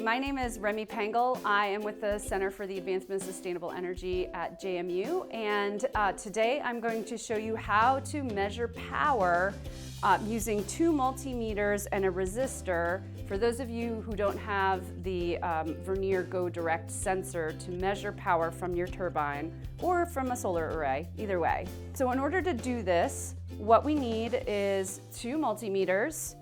my name is Remy Pangle. I am with the Center for the Advancement of Sustainable Energy at JMU, and today I'm going to show you how to measure power using 2 multimeters and a resistor. For those of you who don't have the Vernier Go Direct sensor to measure power from your turbine or from a solar array, either way. So in order to do this, what we need is 2 multimeters.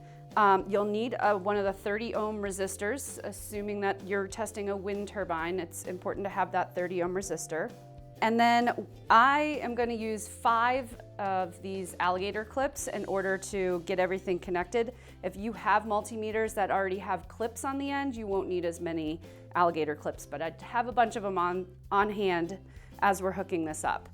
You'll need one of the 30 ohm resistors, assuming that you're testing a wind turbine. It's important to have that 30 ohm resistor. And then I am going to use 5 of these alligator clips in order to get everything connected. If you have multimeters that already have clips on the end, you won't need as many alligator clips, but I have a bunch of them on hand as we're hooking this up.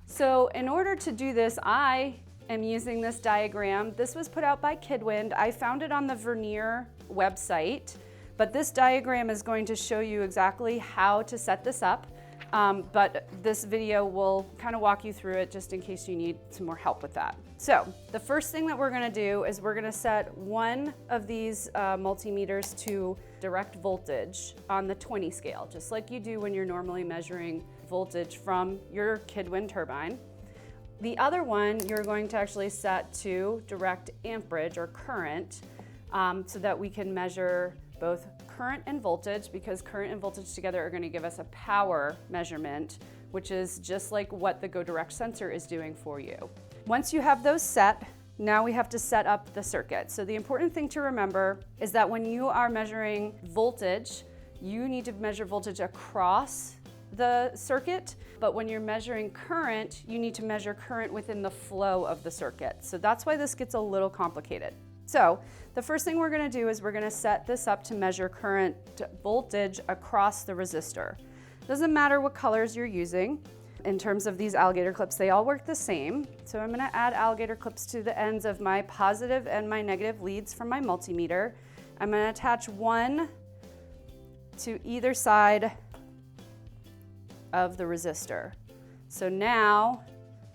So in order to do this, I am using this diagram. This was put out by KidWind. I found it on the Vernier website, but this diagram is going to show you exactly how to set this up. But this video will kind of walk you through it just in case you need some more help with that. So the first thing that we're going to do is we're going to set one of these multimeters to direct voltage on the 20 scale, just like you do when you're normally measuring voltage from your KidWind turbine. The other one you're going to actually set to direct amperage or current so that we can measure both current and voltage, because current and voltage together are going to give us a power measurement, which is just like what the Go Direct sensor is doing for you. Once you have those set, now we have to set up the circuit. So the important thing to remember is that when you are measuring voltage, you need to measure voltage across the circuit, but when you're measuring current, you need to measure current within the flow of the circuit. So that's why this gets a little complicated. So the first thing we're going to do is we're going to set this up to measure current voltage across the resistor. Doesn't matter what colors you're using. In terms of these alligator clips, they all work the same. So I'm going to add alligator clips to the ends of my positive and my negative leads from my multimeter. I'm going to attach one to either side of the resistor. So now,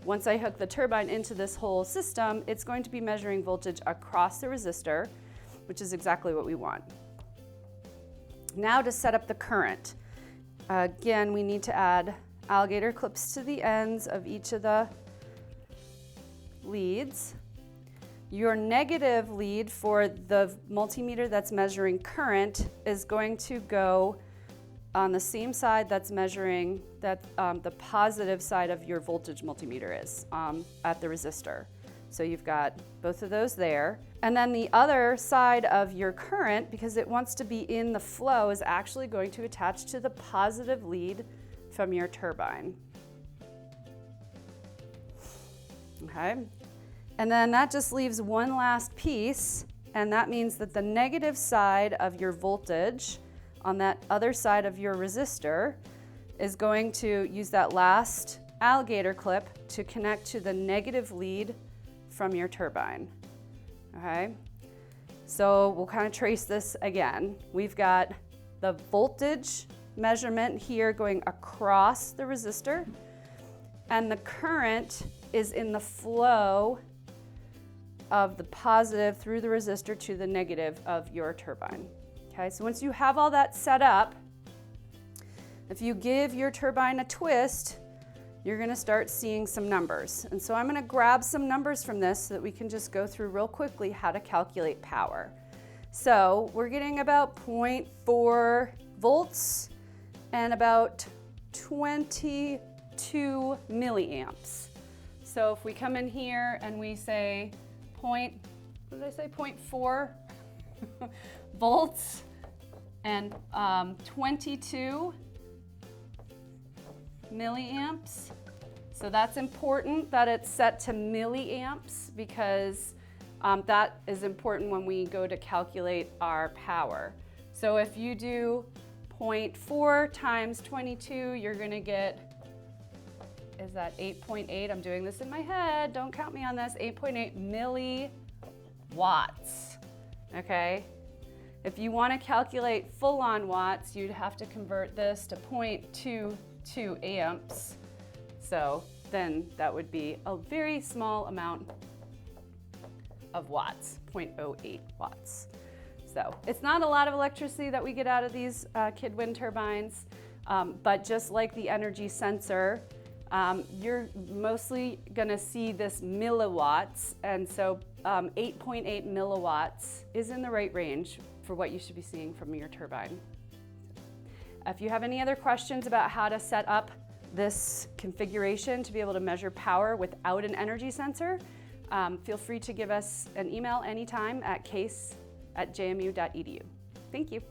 once I hook the turbine into this whole system, it's going to be measuring voltage across the resistor, which is exactly what we want. Now to set up the current. Again, we need to add alligator clips to the ends of each of the leads. Your negative lead for the multimeter that's measuring current is going to go on the same side that's measuring that the positive side of your voltage multimeter is at the resistor. So you've got both of those there. And then the other side of your current, because it wants to be in the flow, is actually going to attach to the positive lead from your turbine. Okay. And then that just leaves one last piece, and that means that the negative side of your voltage on that other side of your resistor is going to use that last alligator clip to connect to the negative lead from your turbine. Okay, so we'll kind of trace this again. We've got the voltage measurement here going across the resistor, and the current is in the flow of the positive through the resistor to the negative of your turbine. Okay, so once you have all that set up, if you give your turbine a twist, you're going to start seeing some numbers. And so I'm going to grab some numbers from this so that we can just go through real quickly how to calculate power. So we're getting about 0.4 volts and about 22 milliamps. So if we come in here and we say what did I say, 0.4 volts and 22 milliamps. So that's important that it's set to milliamps, because that is important when we go to calculate our power. So if you do 0.4 times 22, you're going to get, is that 8.8? I'm doing this in my head, don't count me on this. 8.8 milliwatts. Okay, if you want to calculate full-on watts, you'd have to convert this to 0.22 amps. So then that would be a very small amount of watts, 0.08 watts. So it's not a lot of electricity that we get out of these KidWind turbines, but just like the energy sensor, you're mostly gonna see this milliwatts, and so 8.8 milliwatts is in the right range for what you should be seeing from your turbine. If you have any other questions about how to set up this configuration to be able to measure power without an energy sensor, feel free to give us an email anytime at case@jmu.edu. Thank you.